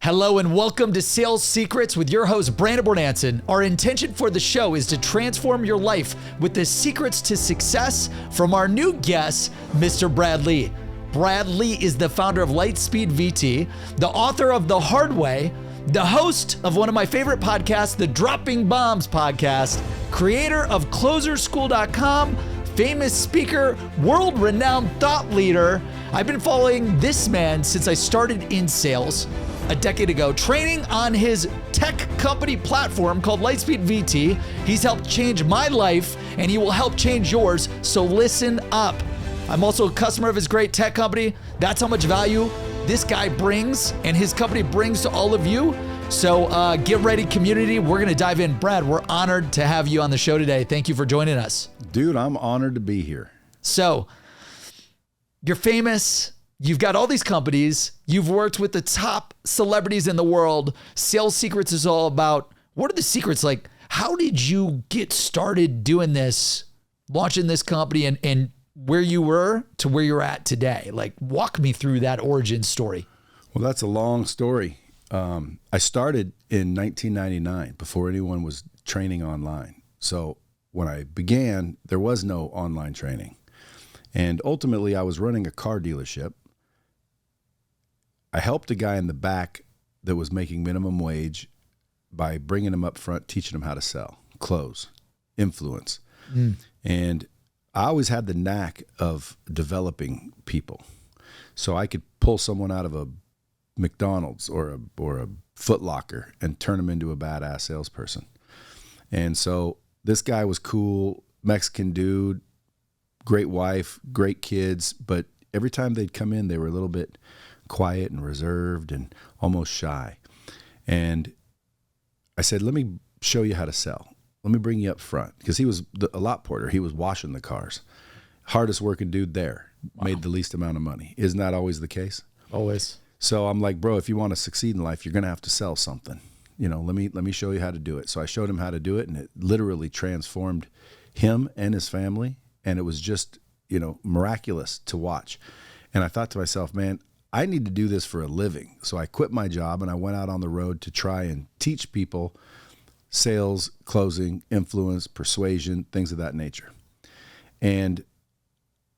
Hello and welcome to Sales Secrets with your host, Brad Bornancin. Our intention for the show is to transform your life with the secrets to success from our new guest, Mr. Brad Lea. Brad Lea is the founder of Lightspeed VT, the author of The Hard Way, the host of one of my favorite podcasts, the Dropping Bombs podcast, creator of closerschool.com, famous speaker, world-renowned thought leader. I've been following this man since I started in sales a decade ago, training on his tech company platform called Lightspeed VT. He's helped change my life and he will help change yours, so listen up. I'm also a customer of his great tech company. That's how much value this guy brings and his company brings to all of you. So get ready, community. We're gonna dive in. Brad, we're honored to have you on the show today. Thank you for joining us. Dude, I'm honored to be here. So you're famous. You've got all these companies. You've worked with the top celebrities in the world. Sales Secrets is all about, what are the secrets? Like, how did you get started doing this, launching this company, and where you were to where you're at today? Like, walk me through that origin story. Well, that's a long story. I started in 1999 before anyone was training online. So when I began, there was no online training. And ultimately, I was running a car dealership. I helped a guy in the back that was making minimum wage by bringing him up front, teaching him how to sell, close, influence. And I always had the knack of developing people. So I could pull someone out of a McDonald's or a Foot Locker and turn them into a badass salesperson. And so this guy was cool, Mexican dude, great wife, great kids, but every time they'd come in, they were a little bit quiet and reserved and almost shy. And I said, let me show you how to sell. Let me bring you up front. Because he was a lot porter. He was washing the cars. Hardest working dude there. Wow. Made the least amount of money. Isn't that always the case? Always. So I'm like, bro, if you want to succeed in life, you're going to have to sell something. You know, let me show you how to do it. So I showed him how to do it, and it literally transformed him and his family. And it was just, miraculous to watch. And I thought to myself, man, I need to do this for a living. So I quit my job and I went out on the road to try and teach people sales, closing, influence, persuasion, things of that nature. And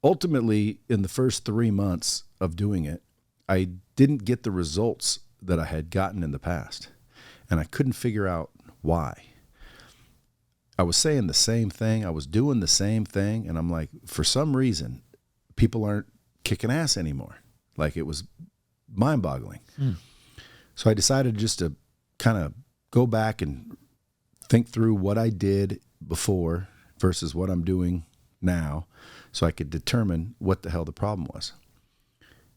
ultimately, in the first 3 months of doing it, I didn't get the results that I had gotten in the past. And I couldn't figure out why. I was saying the same thing. I was doing the same thing. And I'm like, for some reason, people aren't kicking ass anymore. Like, it was mind-boggling. So I decided just to kind of go back and think through what I did before versus what I'm doing now so I could determine what the hell the problem was.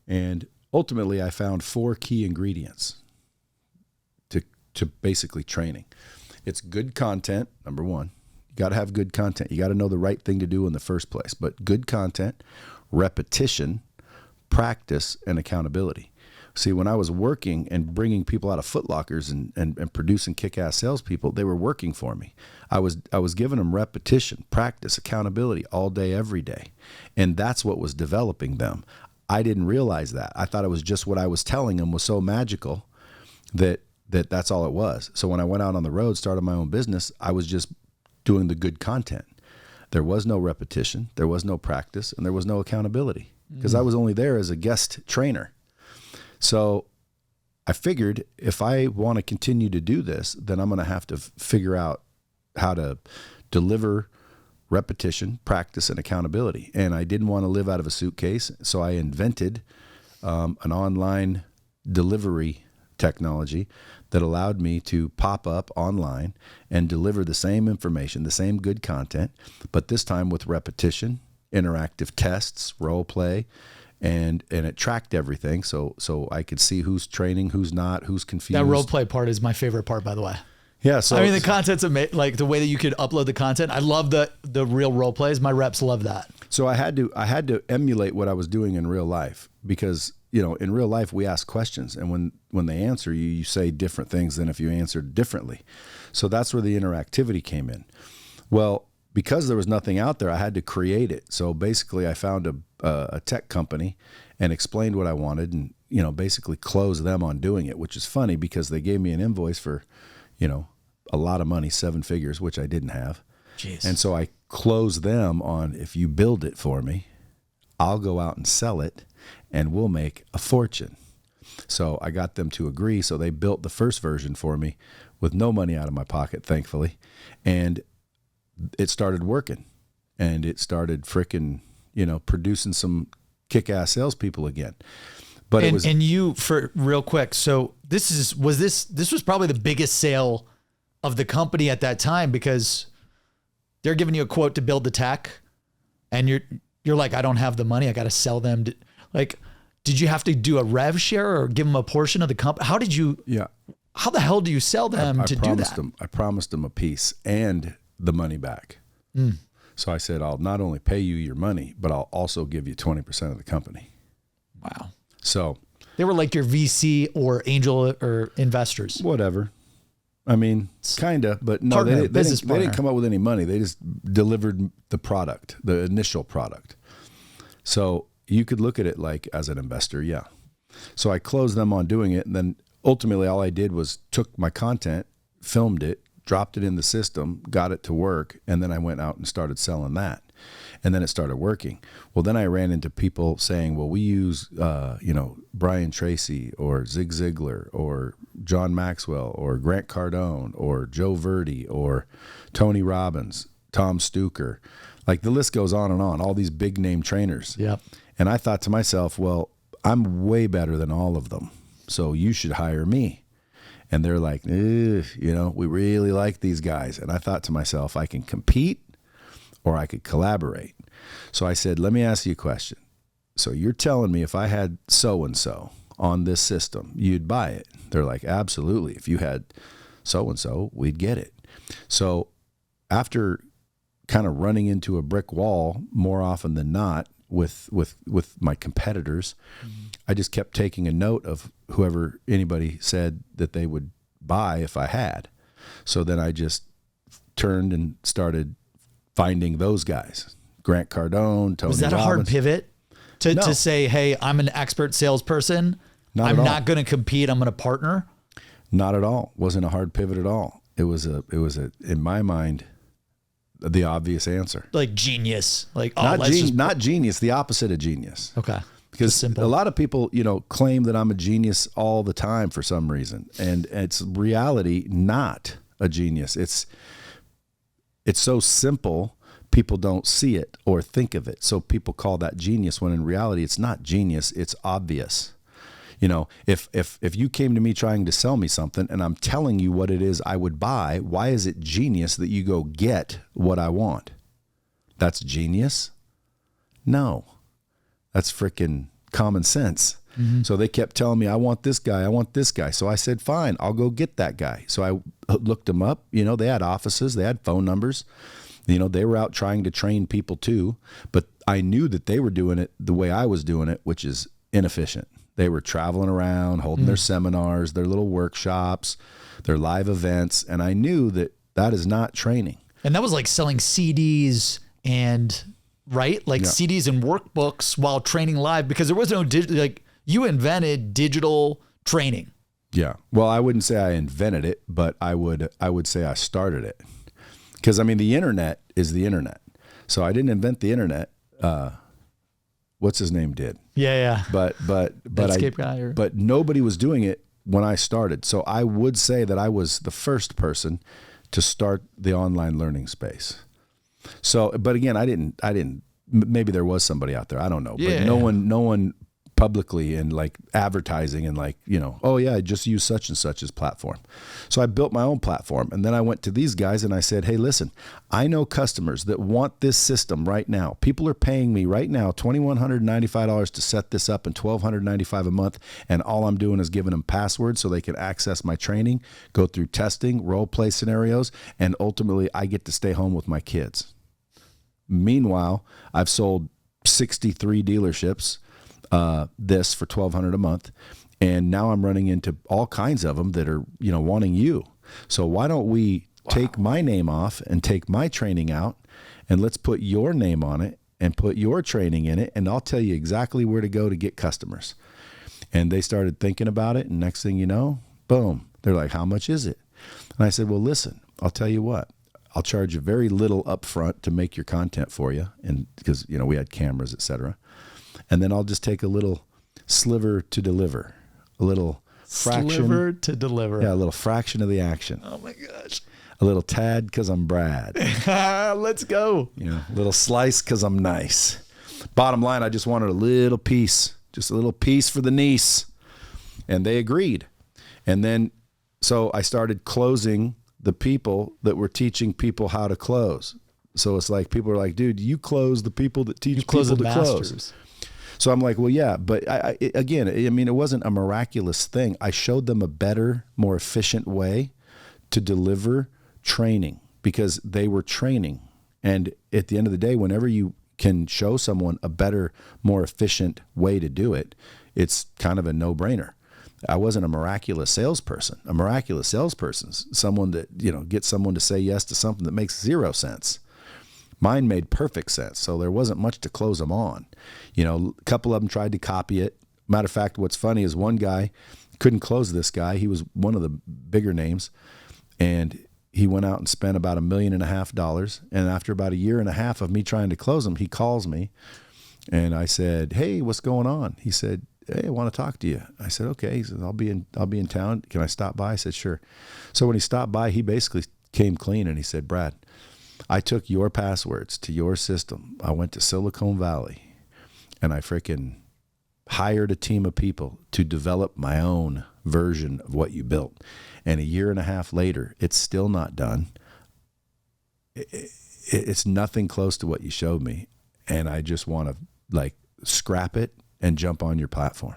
And ultimately, I found 4 key ingredients to basically training. It's good content, number one. You got to have good content. You got to know the right thing to do in the first place. But good content, repetition, practice, and accountability. See, when I was working and bringing people out of Foot Lockers and producing kick-ass salespeople, they were working for me. I was giving them repetition, practice, accountability all day, every day. And that's what was developing them. I didn't realize that. I thought it was just what I was telling them was so magical that's all it was. So when I went out on the road, started my own business, I was just doing the good content. There was no repetition, there was no practice, and there was no accountability because I was only there as a guest trainer. So I figured if I want to continue to do this, then I'm going to have to figure out how to deliver repetition, practice, and accountability. And I didn't want to live out of a suitcase, so I invented an online delivery technology that allowed me to pop up online and deliver the same information, the same good content, but this time with repetition, interactive tests, role play, and it tracked everything. So I could see who's training, who's not, who's confused. That role play part is my favorite part, by the way. Yeah. So I mean, the content's amazing. Like the way that you could upload the content. I love the real role plays. My reps love that. So I had to emulate what I was doing in real life because, in real life we ask questions, and when they answer you, you say different things than if you answered differently. So that's where the interactivity came in. Well, because there was nothing out there, I had to create it. So basically I found a tech company and explained what I wanted. And, basically close them on doing it, which is funny because they gave me an invoice for, a lot of money, 7 figures, which I didn't have. Jeez. And so I closed them on, if you build it for me, I'll go out and sell it and we'll make a fortune. So I got them to agree. So they built the first version for me with no money out of my pocket, thankfully. And it started working, and it started freaking, producing some kick-ass salespeople again. But and you, for real quick, so this was probably the biggest sale of the company at that time, because they're giving you a quote to build the tech, and you're like, I don't have the money. I got to sell them. Did you have to do a rev share or give them a portion of the company? How did you? Yeah. How the hell do you sell them to do that? I promised them a piece and the money back. So I said, I'll not only pay you your money, but I'll also give you 20% of the company. Wow. So they were like your VC or angel or investors. Whatever. I mean, kind of, but no, they didn't come up with any money. They just delivered the product, the initial product. So you could look at it like as an investor, yeah. So I closed them on doing it, and then ultimately all I did was took my content, filmed it, dropped it in the system, got it to work, and then I went out and started selling that. And then it started working. Well, then I ran into people saying, well, we use, Brian Tracy or Zig Ziglar or John Maxwell or Grant Cardone or Joe Verdi or Tony Robbins, Tom Stuker. Like the list goes on and on, all these big name trainers. Yep. And I thought to myself, well, I'm way better than all of them, so you should hire me. And they're like, we really like these guys. And I thought to myself, I can compete or I could collaborate. So I said, let me ask you a question. So you're telling me if I had so-and-so on this system, you'd buy it? They're like, absolutely. If you had so-and-so, we'd get it. So after kind of running into a brick wall more often than not with my competitors, I just kept taking a note of anybody said that they would buy if I had. So then I just turned and started finding those guys. Grant Cardone, Tony Was that Robbins. A hard pivot to say, hey, I'm an expert salesperson. I'm not going to compete. I'm going to partner. Not at all. Wasn't a hard pivot at all. It was in my mind, the obvious answer. Like genius. Like, not genius, the opposite of genius. Okay. Because a lot of people, claim that I'm a genius all the time for some reason. And it's reality, not a genius. It's so simple, people don't see it or think of it. So people call that genius, when in reality, it's not genius, it's obvious. If you came to me trying to sell me something and I'm telling you what it is I would buy, why is it genius that you go get what I want? That's genius? No. That's freaking common sense. Mm-hmm. So they kept telling me, I want this guy, I want this guy. So I said, fine, I'll go get that guy. So I looked them up. They had offices, they had phone numbers. They were out trying to train people too. But I knew that they were doing it the way I was doing it, which is inefficient. They were traveling around, holding their seminars, their little workshops, their live events. And I knew that is not training. And that was like selling CDs and, right? Like CDs and workbooks while training live, because there was no you invented digital training. Yeah. Well, I wouldn't say I invented it, but I would say I started it. Because the internet is the internet. So I didn't invent the internet. What's his name did. Yeah. But nobody was doing it when I started. So I would say that I was the first person to start the online learning space. So, but again, I didn't, maybe there was somebody out there, I don't know, but no one publicly and like advertising and like, oh yeah, I just use such and such as platform. So I built my own platform, and then I went to these guys and I said, hey, listen, I know customers that want this system right now. People are paying me right now $2,195 to set this up and $1,295 a month. And all I'm doing is giving them passwords so they can access my training, go through testing, role play scenarios, and ultimately I get to stay home with my kids. Meanwhile, I've sold 63 dealerships, this for $1,200 a month. And now I'm running into all kinds of them that are, wanting you. So why don't we take my name off and take my training out, and let's put your name on it and put your training in it. And I'll tell you exactly where to go to get customers. And they started thinking about it, and next thing you know, boom, they're like, how much is it? And I said, well, listen, I'll tell you what, I'll charge you very little up front to make your content for you, and because, you know, we had cameras, et cetera. And then I'll just take a little sliver to deliver, a little fraction. Sliver to deliver. Yeah, a little fraction of the action. Oh my gosh. A little tad because I'm Brad. Let's go. You know, a little slice because I'm nice. Bottom line, I just wanted a little piece, just a little piece for the niece. And they agreed. And then, so I started closing the people that were teaching people how to close. So it's like, people are like, dude, you close the people that teach people to close. So I'm like, well, yeah, but again, I mean, it wasn't a miraculous thing. I showed them a better, more efficient way to deliver training, because they were training. And at the end of the day, whenever you can show someone a better, more efficient way to do it, it's kind of a no-brainer. I wasn't a miraculous salesperson. A miraculous salesperson's someone that, you know, gets someone to say yes to something that makes 0 sense. Mine made perfect sense, so there wasn't much to close them on. You know, a couple of them tried to copy it. Matter of fact, what's funny is one guy couldn't close this guy. He was one of the bigger names, and he went out and spent about $1.5 million. And after about 1.5 years of me trying to close him, he calls me, and I said, "Hey, what's going on?" He said, "Hey, I want to talk to you." I said, "Okay." He said, I'll be in town. Can I stop by?" I said, "Sure." So when he stopped by, he basically came clean, and he said, "Brad, I took your passwords to your system. I went to Silicon Valley, and I freaking hired a team of people to develop my own version of what you built. And 1.5 years later, it's still not done. It's nothing close to what you showed me. And I just want to like scrap it and jump on your platform."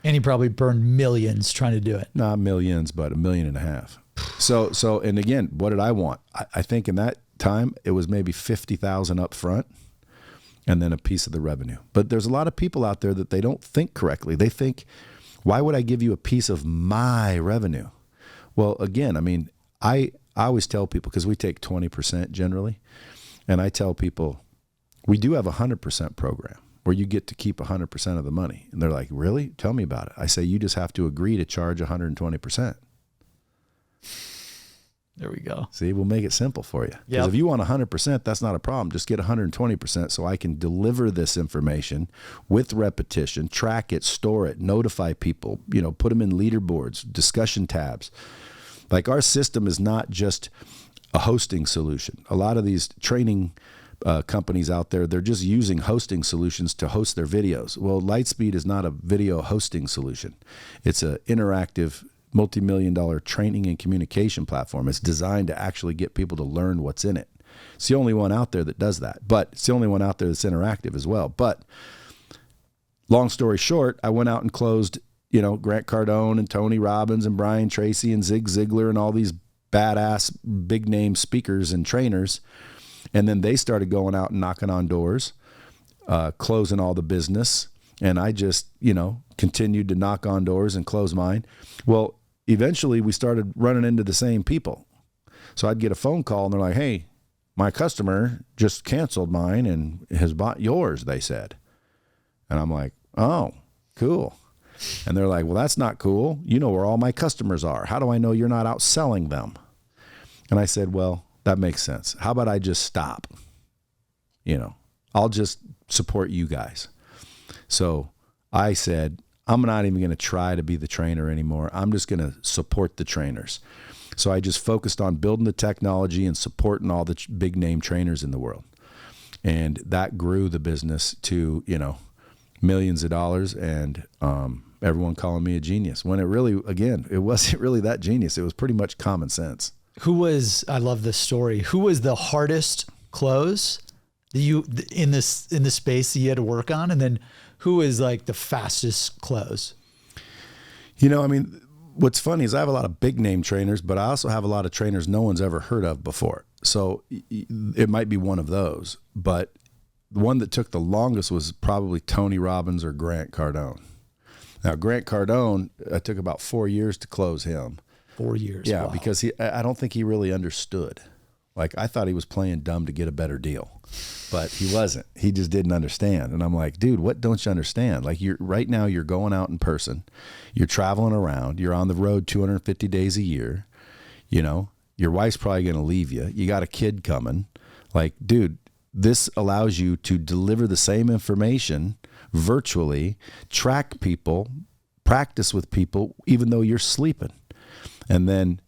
And he probably burned millions trying to do it. Not millions, but 1.5 million. So, and again, what did I want? I think in that time, it was maybe 50,000 up front and then a piece of the revenue. But there's a lot of people out there that they don't think correctly. They think, why would I give you a piece of my revenue? Well, again, I mean, I always tell people, because we take 20% generally, and I tell people, we do have a 100% program where you get to keep 100% of the money. And they're like, really? Tell me about it. I say, you just have to agree to charge 120%. There we go. See, we'll make it simple for you. Because Yep. if you want 100%, that's not a problem. Just get 120% so I can deliver this information with repetition, track it, store it, notify people, you know, put them in leaderboards, discussion tabs. Like, our system is not just a hosting solution. A lot of these training companies out there, they're just using hosting solutions to host their videos. Well, Lightspeed is not a video hosting solution. It's an interactive multi-million-dollar training and communication platform. It's designed to actually get people to learn what's in it. It's the only one out there that does that, but it's the only one out there that's interactive as well. But long story short, I went out and closed, you know, Grant Cardone and Tony Robbins and Brian Tracy and Zig Ziglar and all these badass big name speakers and trainers. And then they started going out and knocking on doors, closing all the business. And I just, you know, continued to knock on doors and close mine. Well, eventually we started running into the same people. So I'd get a phone call and they're like, "Hey, my customer just canceled mine and has bought yours," they said. And I'm like, "Oh, cool." And they're like, "Well, that's not cool. You know where all my customers are. How do I know you're not out selling them?" And I said, "Well, that makes sense. How about I just stop? You know, I'll just support you guys." So I said, I'm not even going to try to be the trainer anymore. I'm just going to support the trainers. So I just focused on building the technology and supporting all the big name trainers in the world. And that grew the business to, you know, millions of dollars, and everyone calling me a genius. When it really, again, it wasn't really that genius. It was pretty much common sense. I love this story. Who was the hardest close that you in this space that you had to work on? And then who is like the fastest close? You know, I mean, what's funny is I have a lot of big name trainers, but I also have a lot of trainers no one's ever heard of before. So it might be one of those, but the one that took the longest was probably Tony Robbins or Grant Cardone. Now, Grant Cardone, it took about 4 years to close him. 4 years. Yeah, wow. because I don't think he really understood Like, I thought he was playing dumb to get a better deal, but he wasn't. He just didn't understand. And I'm like, dude, what don't you understand? Like, right now you're going out in person, you're traveling around, you're on the road 250 days a year. You know, your wife's probably going to leave you. You got a kid coming. Like, dude, this allows you to deliver the same information virtually, track people, practice with people, even though you're sleeping. And then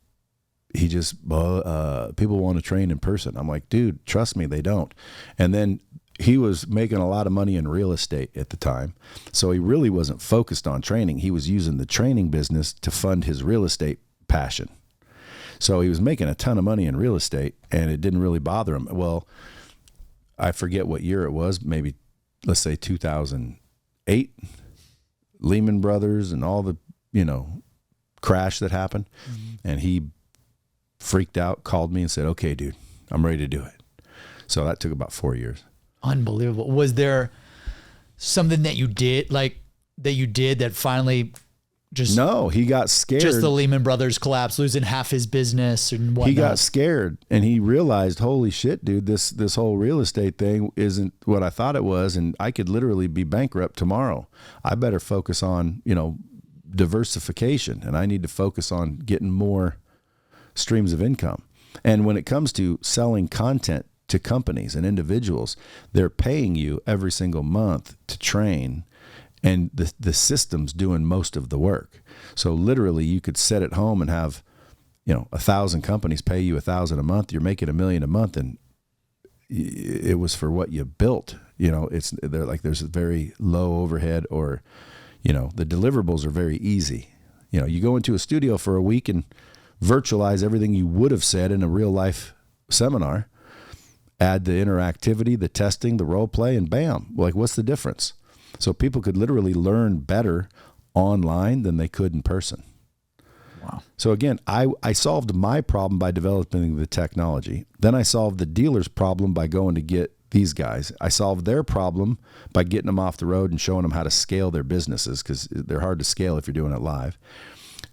he just, people want to train in person. I'm like, dude, trust me, they don't. And then he was making a lot of money in real estate at the time. So he really wasn't focused on training. He was using the training business to fund his real estate passion. So he was making a ton of money in real estate, and it didn't really bother him. Well, I forget what year it was, maybe let's say 2008, Lehman Brothers and all the, crash that happened. Mm-hmm. And he freaked out, called me and said, okay, dude, I'm ready to do it. So that took about 4 years. Unbelievable. Was there something that you did that finally just... No, he got scared. Just the Lehman Brothers collapse, losing half his business and whatnot. He got scared and he realized, holy shit, dude, this whole real estate thing isn't what I thought it was. And I could literally be bankrupt tomorrow. I better focus on, diversification, and I need to focus on getting more streams of income. And when it comes to selling content to companies and individuals, they're paying you every single month to train, and the system's doing most of the work. So literally you could sit at home and have, 1,000 companies pay you $1,000 a month. You're making $1 million a month, and it was for what you built. There's a very low overhead, or, the deliverables are very easy. You go into a studio for a week and virtualize everything you would have said in a real life seminar, add the interactivity, the testing, the role play, and bam, like, what's the difference? So people could literally learn better online than they could in person. Wow. So again, I solved my problem by developing the technology. Then I solved the dealer's problem by going to get these guys. I solved their problem by getting them off the road and showing them how to scale their businesses, because they're hard to scale if you're doing it live.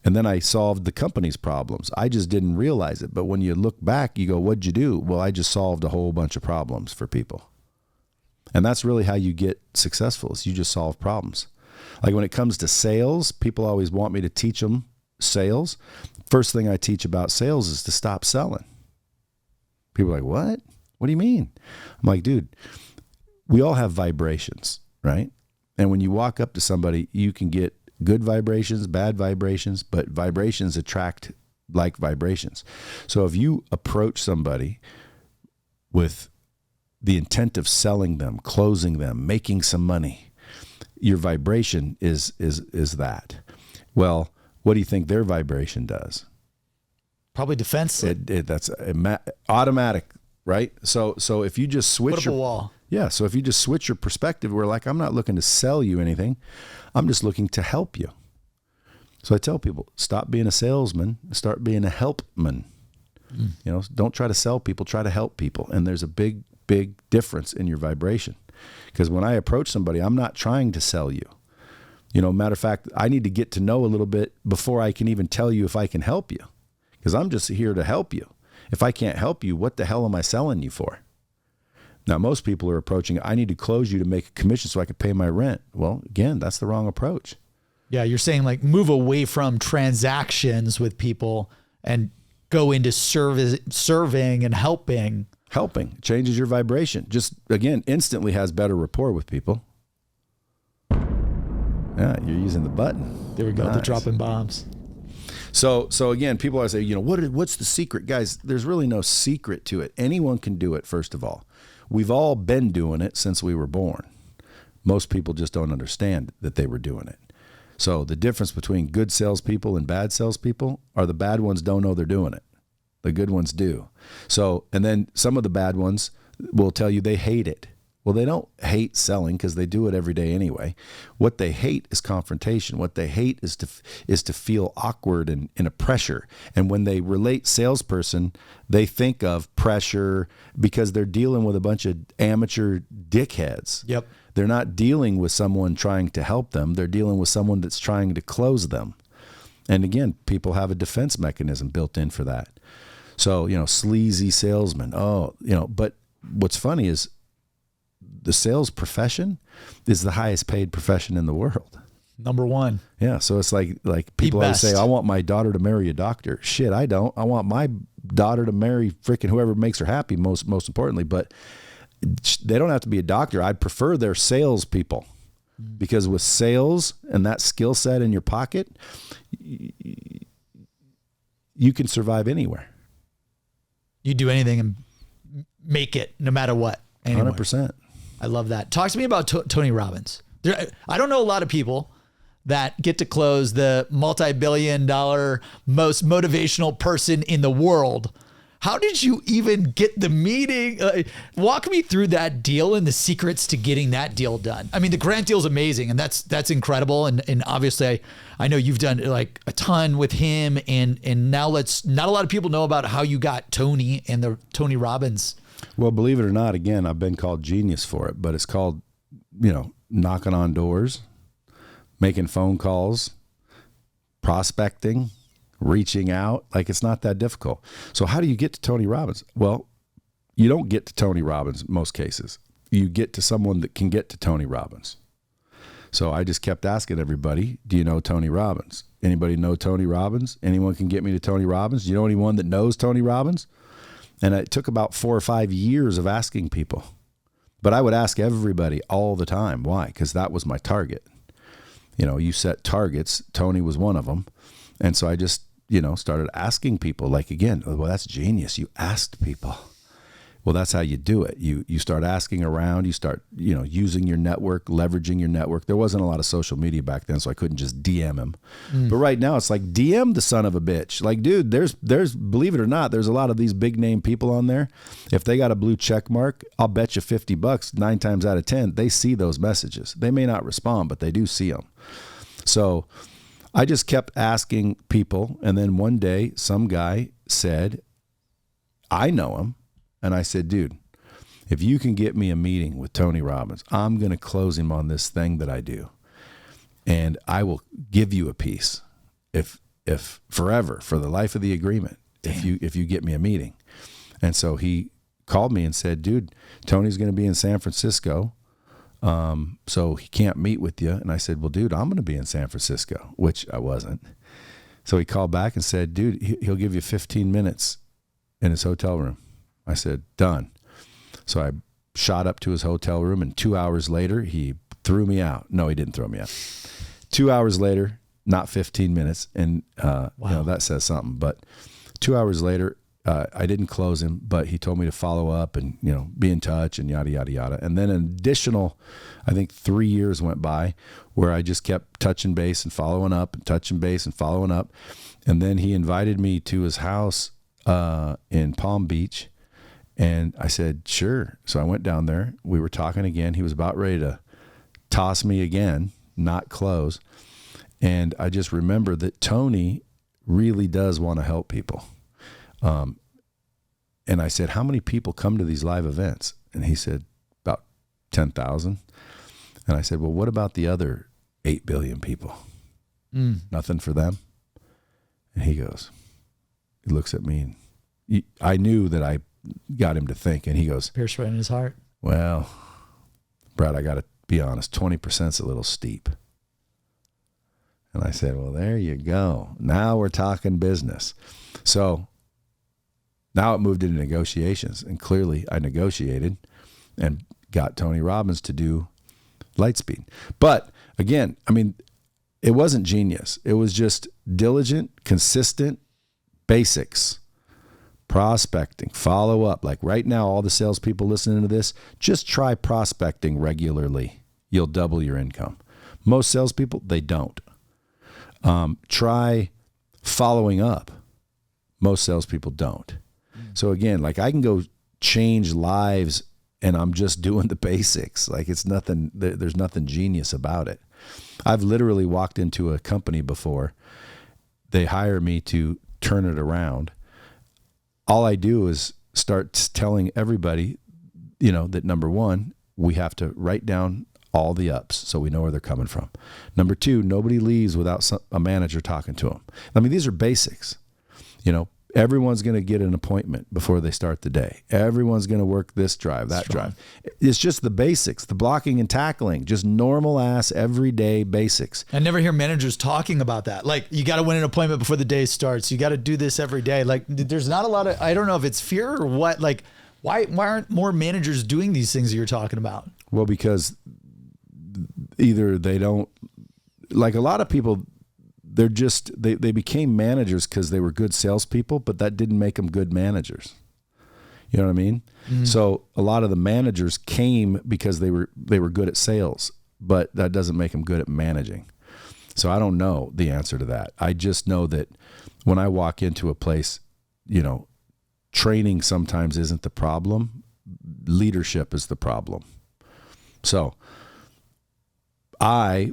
And then I solved the company's problems. I just didn't realize it. But when you look back, you go, what'd you do? Well, I just solved a whole bunch of problems for people. And that's really how you get successful, is you just solve problems. Like when it comes to sales, people always want me to teach them sales. First thing I teach about sales is to stop selling. People are like, what? What do you mean? I'm like, dude, we all have vibrations, right? And when you walk up to somebody, you can get good vibrations, bad vibrations, but vibrations attract like vibrations. So if you approach somebody with the intent of selling them, closing them, making some money, your vibration is that. Well, what do you think their vibration does? Probably defensive. That's automatic, right? So if you just switch your wall. Yeah. So if you just switch your perspective, we're like, I'm not looking to sell you anything. I'm just looking to help you. So I tell people, stop being a salesman, start being a helpman. Don't try to sell people, try to help people. And there's a big difference in your vibration. Because when I approach somebody, I'm not trying to sell you. Matter of fact, I need to get to know a little bit before I can even tell you if I can help you. Because I'm just here to help you. If I can't help you, what the hell am I selling you for? Now, most people are approaching, I need to close you to make a commission so I can pay my rent. Well, again, that's the wrong approach. Yeah, you're saying like move away from transactions with people and go into serving and helping. Helping changes your vibration. Just, again, instantly has better rapport with people. Yeah, you're using the button. There we go. Nice. They're dropping bombs. So again, people always say, what's the secret? Guys, there's really no secret to it. Anyone can do it, first of all. We've all been doing it since we were born. Most people just don't understand that they were doing it. So the difference between good salespeople and bad salespeople are the bad ones don't know they're doing it. The good ones do. So, and then some of the bad ones will tell you they hate it. Well, they don't hate selling because they do it every day anyway. What they hate is confrontation. What they hate is to feel awkward and in a pressure. And when they relate salesperson, they think of pressure because they're dealing with a bunch of amateur dickheads. Yep. They're not dealing with someone trying to help them. They're dealing with someone that's trying to close them. And again, people have a defense mechanism built in for that. So, sleazy salesman. Oh, but what's funny is the sales profession is the highest paid profession in the world. Number one. Yeah. So it's like people always say, I want my daughter to marry a doctor. Shit, I don't. I want my daughter to marry freaking whoever makes her happy, most importantly. But they don't have to be a doctor. I'd prefer they're salespeople, because with sales and that skill set in your pocket, you can survive anywhere. You do anything and make it, no matter what. Anywhere. 100%. I love that. Talk to me about Tony Robbins. I don't know a lot of people that get to close the multi-billion-dollar most motivational person in the world. How did you even get the meeting? Walk me through that deal and the secrets to getting that deal done. I mean, the Grant deal is amazing, and that's incredible. And obviously, I know you've done like a ton with him. And now not a lot of people know about how you got Tony and the Tony Robbins. Well, believe it or not, again, I've been called genius for it, but it's called, knocking on doors, making phone calls, prospecting, reaching out. Like, it's not that difficult. So how do you get to Tony Robbins? Well, you don't get to Tony Robbins in most cases. You get to someone that can get to Tony Robbins. So I just kept asking everybody, do you know Tony Robbins? Anybody know Tony Robbins? Anyone can get me to Tony Robbins? Do you know anyone that knows Tony Robbins? And it took about 4 or 5 years of asking people. But I would ask everybody all the time. Why? Because that was my target. You set targets. Tony was one of them. And so I just, started asking people, like, again, well, that's genius. You asked people. Well, that's how you do it. You start asking around, you start, using your network, leveraging your network. There wasn't a lot of social media back then, so I couldn't just DM him. But right now it's like, DM the son of a bitch. Like, dude, there's, believe it or not, there's a lot of these big name people on there. If they got a blue check mark, I'll bet you $50, 9 times out of 10, they see those messages. They may not respond, but they do see them. So I just kept asking people. And then one day some guy said, I know him. And I said, dude, if you can get me a meeting with Tony Robbins, I'm going to close him on this thing that I do. And I will give you a piece if forever, for the life of the agreement, if you get me a meeting. And so he called me and said, dude, Tony's going to be in San Francisco. So he can't meet with you. And I said, well, dude, I'm going to be in San Francisco, which I wasn't. So he called back and said, dude, he'll give you 15 minutes in his hotel room. I said, done. So I shot up to his hotel room, and 2 hours later, he threw me out. No, he didn't throw me out. 2 hours later, not 15 minutes. And, wow. That says something. But 2 hours later, I didn't close him, but he told me to follow up and, be in touch and yada, yada, yada. And then an additional, I think 3 years went by where I just kept touching base and following up and touching base and following up. And then he invited me to his house in Palm Beach. And I said, sure. So I went down there. We were talking again. He was about ready to toss me again, not close. And I just remember that Tony really does want to help people. And I said, how many people come to these live events? And he said, about 10,000. And I said, well, what about the other 8 billion people? Nothing for them? And he looks at me, and I knew that I got him to think, and he goes, pierced right in his heart. Well, Brad, I got to be honest, 20% is a little steep. And I said, well, there you go. Now we're talking business. So now it moved into negotiations, and clearly I negotiated and got Tony Robbins to do Lightspeed. But again, I mean, it wasn't genius. It was just diligent, consistent basics. Prospecting, follow up. Like right now, all the salespeople listening to this, just try prospecting regularly. You'll double your income. Most salespeople, they don't. Try following up. Most salespeople don't. So again, like I can go change lives and I'm just doing the basics. Like it's nothing, there's nothing genius about it. I've literally walked into a company before. They hire me to turn it around. All I do is start telling everybody, that number one, we have to write down all the ups so we know where they're coming from. Number two, nobody leaves without a manager talking to them. I mean, these are basics, Everyone's going to get an appointment before they start the day. Everyone's going to work this drive, that drive. It's just the basics, the blocking and tackling, just normal ass everyday basics. I never hear managers talking about that. Like, you got to win an appointment before the day starts. You got to do this every day. Like, there's not a lot of, I don't know if it's fear or what. Like, why aren't more managers doing these things that you're talking about? Well, because either they don't, like a lot of people, they're just, they became managers because they were good salespeople, but that didn't make them good managers. You know what I mean? Mm-hmm. So a lot of the managers came because they were good at sales, but that doesn't make them good at managing. So I don't know the answer to that. I just know that when I walk into a place, you know, training sometimes isn't the problem. Leadership is the problem. So I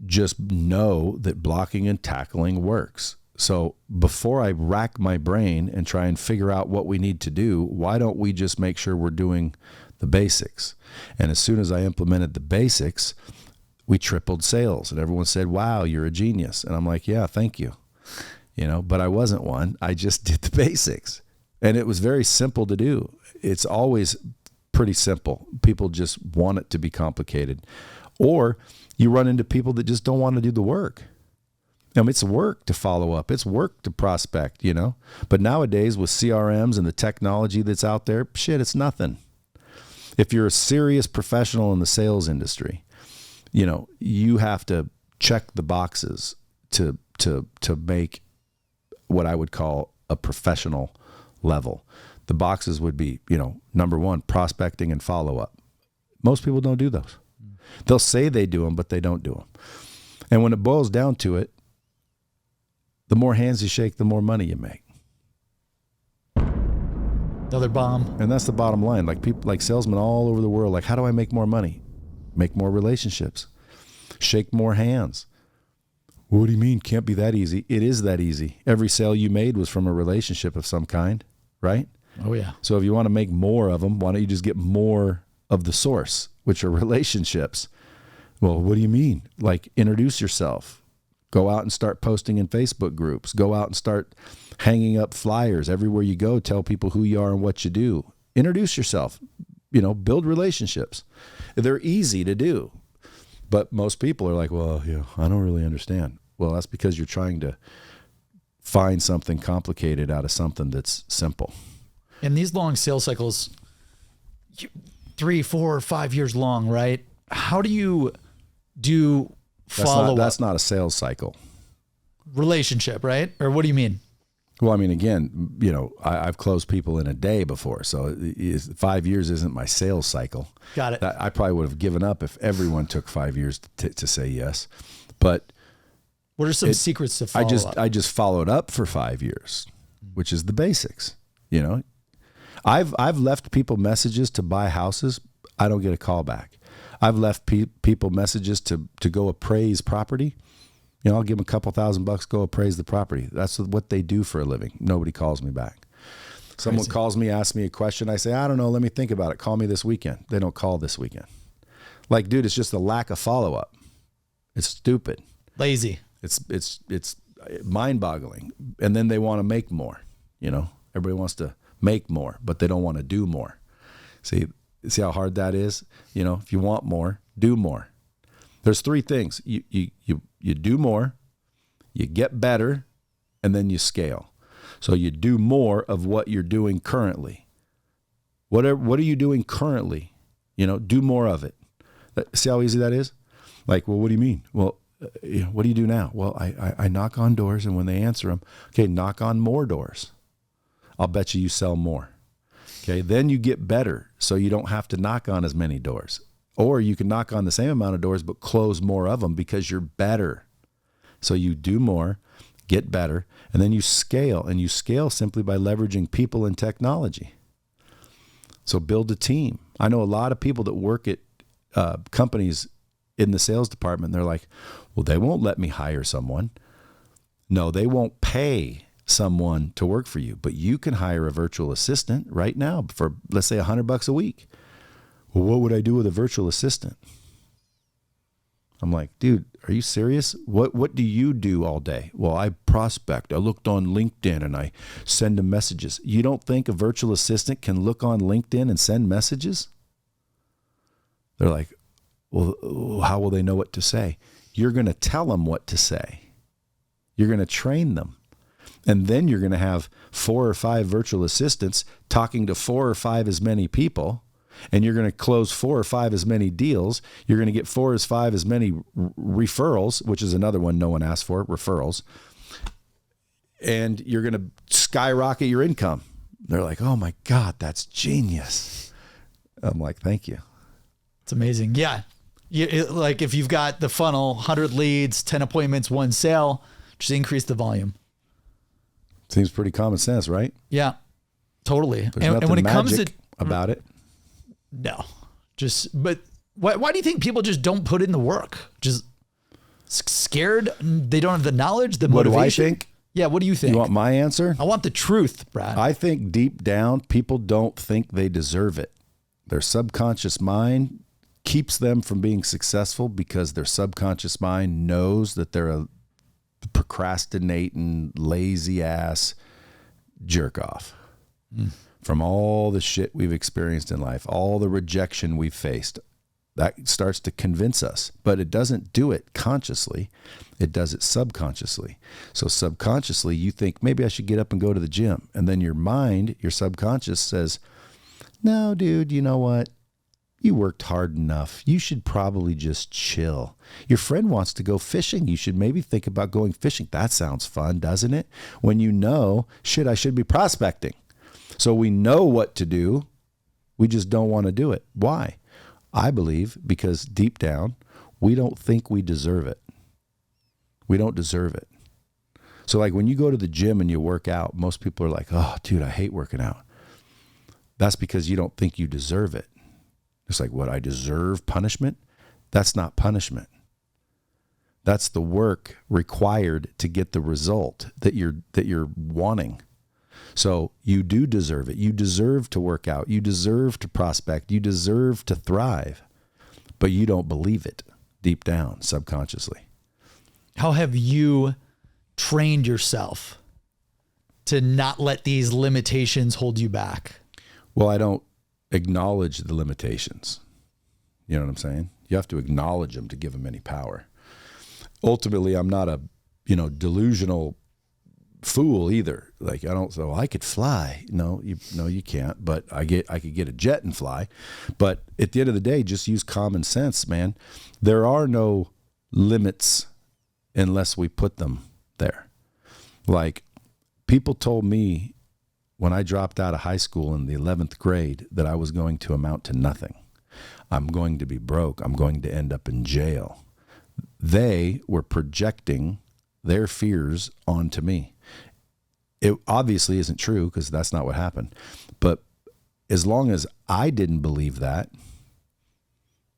just know that blocking and tackling works. So before I rack my brain and try and figure out what we need to do, why don't we just make sure we're doing the basics? And as soon as I implemented the basics, we tripled sales, and everyone said, "Wow, you're a genius." And I'm like, "Yeah, thank you." You know, but I wasn't one. I just did the basics, and it was very simple to do. It's always pretty simple. People just want it to be complicated. Or you run into people that just don't want to do the work. I mean, it's work to follow up. It's work to prospect, you know. But nowadays with CRMs and the technology that's out there, shit, it's nothing. If you're a serious professional in the sales industry, you know, you have to check the boxes to make what I would call a professional level. The boxes would be, you know, number one, prospecting and follow up. Most people don't do those. They'll say they do them, but they don't do them. And when it boils down to it, the more hands you shake, the more money you make. Another bomb. And that's the bottom line. Like people, like salesmen all over the world, like, how do I make more money? Make more relationships. Shake more hands. What do you mean? Can't be that easy. It is that easy. Every sale you made was from a relationship of some kind, right? Oh, yeah. So if you want to make more of them, why don't you just get more of the source, which are relationships? Well, what do you mean? Like, introduce yourself. Go out and start posting in Facebook groups. Go out and start hanging up flyers everywhere you go. Tell people who you are and what you do. Introduce yourself. You know, build relationships. They're easy to do. But most people are like, well, yeah, I don't really understand. Well, that's because you're trying to find something complicated out of something that's simple. And these long sales cycles, 3, 4, 5 years long, right? How do you do follow-up? That's not a sales cycle. Relationship, right? Or what do you mean? Well, I mean, again, you know, I've closed people in a day before, so 5 years isn't my sales cycle. Got it. I probably would have given up if everyone took 5 years to say yes. But what are some secrets to follow up? I just followed up for 5 years, which is the basics. You know, I've left people messages to buy houses. I don't get a call back. I've left people messages to go appraise property. You know, I'll give them a couple $1,000, go appraise the property. That's what they do for a living. Nobody calls me back. Someone calls me, asks me a question. I say, I don't know. Let me think about it. Call me this weekend. They don't call this weekend. Like, dude, it's just a lack of follow-up. It's stupid. Lazy. It's mind-boggling. And then they want to make more. You know, everybody wants to make more, but they don't want to do more. See how hard that is? You know, if you want more, do more. There's 3 things. You do more, you get better, and then you scale. So you do more of what you're doing currently. What are you doing currently? You know, do more of it. See how easy that is? Like, well, what do you mean? Well, what do you do now? Well, I knock on doors, and when they answer them, okay, knock on more doors. I'll bet you sell more. Okay, then you get better, so you don't have to knock on as many doors. Or you can knock on the same amount of doors, but close more of them because you're better. So you do more, get better, and then you scale. And you scale simply by leveraging people and technology. So build a team. I know a lot of people that work at companies in the sales department. They're like, well, they won't let me hire someone. No, they won't pay someone to work for you, but you can hire a virtual assistant right now for, let's say, $100 a week. Well, what would I do with a virtual assistant? I'm like, dude, are you serious? What do you do all day? Well, I prospect. I looked on LinkedIn and I send them messages. You don't think a virtual assistant can look on LinkedIn and send messages? They're like, well, how will they know what to say? You're going to tell them what to say. You're going to train them. And then you're going to have 4 or 5 virtual assistants talking to 4 or 5 as many people. And you're going to close 4 or 5 as many deals. You're going to get 4 or 5 as many referrals, which is another one no one asked for, referrals. And you're going to skyrocket your income. They're like, oh my God, that's genius. I'm like, thank you. It's amazing. Yeah. Like if you've got the funnel, 100 leads, 10 appointments, 1 sale, just increase the volume. Seems pretty common sense, right? Yeah, totally. There's nothing when it magic comes to about it. No, but why do you think people just don't put in the work? Just scared? They don't have the knowledge, the motivation? What do I think? Yeah, what do you think? You want my answer? I want the truth, Brad. I think deep down, people don't think they deserve it. Their subconscious mind keeps them from being successful because their subconscious mind knows that they're a procrastinating, lazy ass jerk off. From all the shit we've experienced in life, all the rejection we've faced, that starts to convince us. But it doesn't do it consciously. It does it subconsciously. So subconsciously, you think, maybe I should get up and go to the gym. And then your mind, your subconscious says, no, dude, you know what? You worked hard enough. You should probably just chill. Your friend wants to go fishing. You should maybe think about going fishing. That sounds fun, doesn't it? When you know, shit, I should be prospecting. So we know what to do. We just don't want to do it. Why? I believe because deep down, we don't think we deserve it. We don't deserve it. So like when you go to the gym and you work out, most people are like, oh, dude, I hate working out. That's because you don't think you deserve it. It's like, what, I deserve punishment? That's not punishment. That's the work required to get the result that you're wanting. So you do deserve it. You deserve to work out. You deserve to prospect. You deserve to thrive. But you don't believe it deep down, subconsciously. How have you trained yourself to not let these limitations hold you back? Well, I don't acknowledge the limitations. You know what I'm saying? You have to acknowledge them to give them any power. Ultimately, I'm not a, delusional fool either. Like I could fly. No, you can't. But I could get a jet and fly. But at the end of the day, just use common sense, man. There are no limits unless we put them there. Like people told me when I dropped out of high school in the 11th grade that I was going to amount to nothing. I'm going to be broke. I'm going to end up in jail. They were projecting their fears onto me. It obviously isn't true because that's not what happened. But as long as I didn't believe that,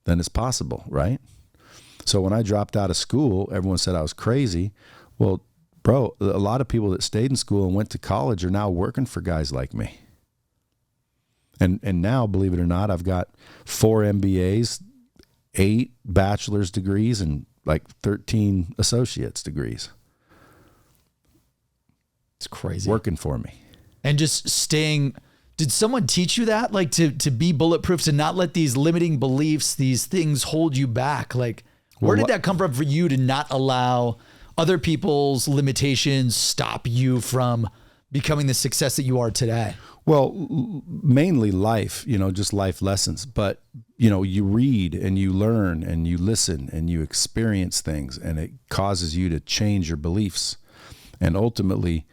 then it's possible, right? So when I dropped out of school, everyone said I was crazy. Well, bro, a lot of people that stayed in school and went to college are now working for guys like me. And now, believe it or not, I've got 4 MBAs, 8 bachelor's degrees, and like 13 associate's degrees. It's crazy. Working for me. And just staying, did someone teach you that? Like to be bulletproof, to not let these limiting beliefs, these things hold you back? Like, where did that come from for you to not allow other people's limitations stop you from becoming the success that you are today? Well, mainly life, just life lessons. But, you read and you learn and you listen and you experience things, and it causes you to change your beliefs. And ultimately,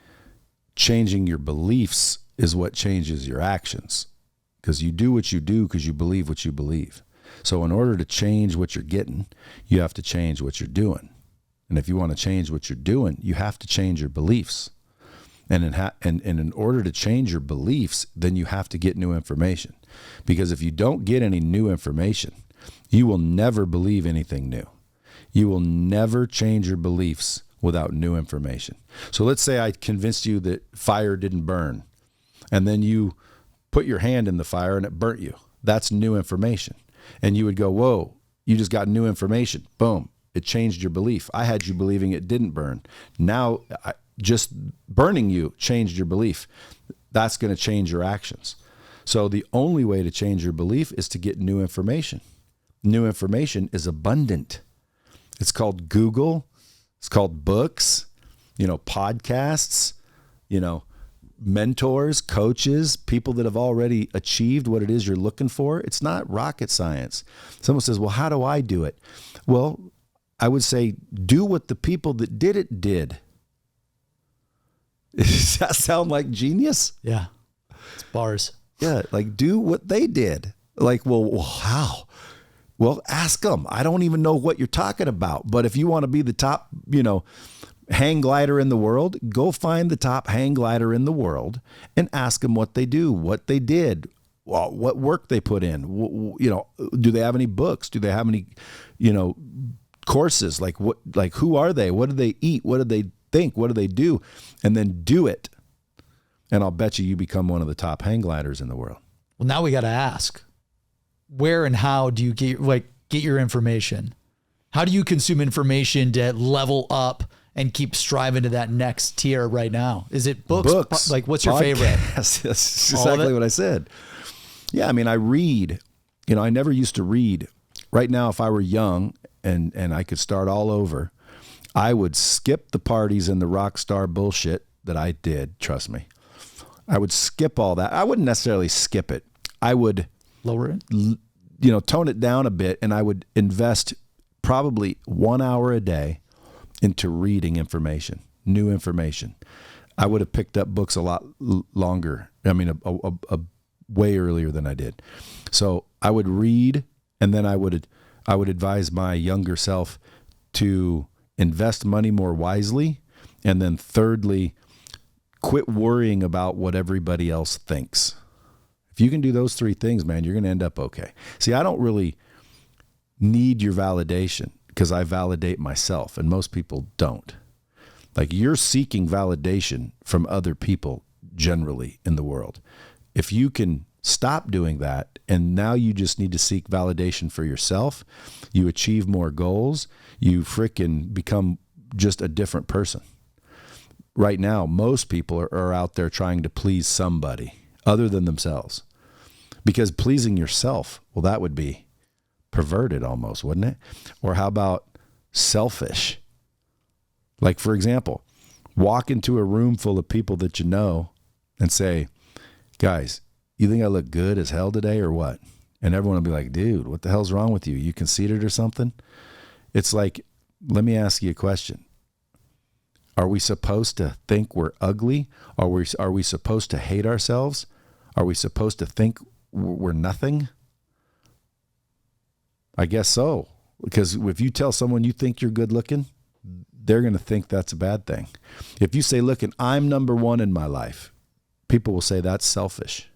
changing your beliefs is what changes your actions, because you do what you do because you believe what you believe. So in order to change what you're getting, you have to change what you're doing. And if you want to change what you're doing, you have to change your beliefs. And in order to change your beliefs, then you have to get new information. Because if you don't get any new information, you will never believe anything new. You will never change your beliefs without new information. So let's say I convinced you that fire didn't burn, and then you put your hand in the fire and it burnt you. That's new information. And you would go, whoa, you just got new information. Boom. It changed your belief. I had you believing it didn't burn. Now, just burning you changed your belief. That's going to change your actions. So the only way to change your belief is to get new information. New information is abundant. It's called Google. It's called books, podcasts, mentors, coaches, people that have already achieved what it is you're looking for. It's not rocket science. Someone says, well, how do I do it? Well, I would say, do what the people that did it did. Does that sound like genius? Yeah. It's bars. Yeah. Like, do what they did. Like, well, how? Well, ask them. I don't even know what you're talking about. But if you want to be the top, hang glider in the world, go find the top hang glider in the world and ask them what they do, what they did, what work they put in. Do they have any books? Do they have any, courses? Like who are they? What do they eat? What do they think? What do they do? And then do it. And I'll bet you become one of the top hang gliders in the world. Well, now we got to ask, where and how do you get your information? How do you consume information to level up and keep striving to that next tier right now? Is it books? Like, what's your favorite? That's exactly what I said. Yeah, I mean, I read. I never used to read. Right now, if I were young and I could start all over, I would skip the parties and the rock star bullshit that I did. Trust me. I would skip all that. I wouldn't necessarily skip it. I would lower it, tone it down a bit, and I would invest probably 1 hour a day into reading information, new information. I would have picked up books a lot longer. I mean, a way earlier than I did. So I would read, and then I would advise my younger self to invest money more wisely, and then thirdly, quit worrying about what everybody else thinks. If you can do those three things, man, you're going to end up okay. See, I don't really need your validation because I validate myself, and most people don't. Like, you're seeking validation from other people generally in the world. If you can stop doing that, and now you just need to seek validation for yourself, you achieve more goals, you frickin' become just a different person. Right now, most people are out there trying to please somebody other than themselves. Because pleasing yourself, well, that would be perverted almost, wouldn't it? Or how about selfish? Like, for example, walk into a room full of people that you know and say, guys, you think I look good as hell today or what? And everyone will be like, dude, what the hell's wrong with you? You conceited or something? It's like, let me ask you a question. Are we supposed to think we're ugly? Are we supposed to hate ourselves? Are we supposed to think we're nothing? I guess so. Because if you tell someone you think you're good looking, they're going to think that's a bad thing. If you say, look, I'm number one in my life, people will say that's selfish.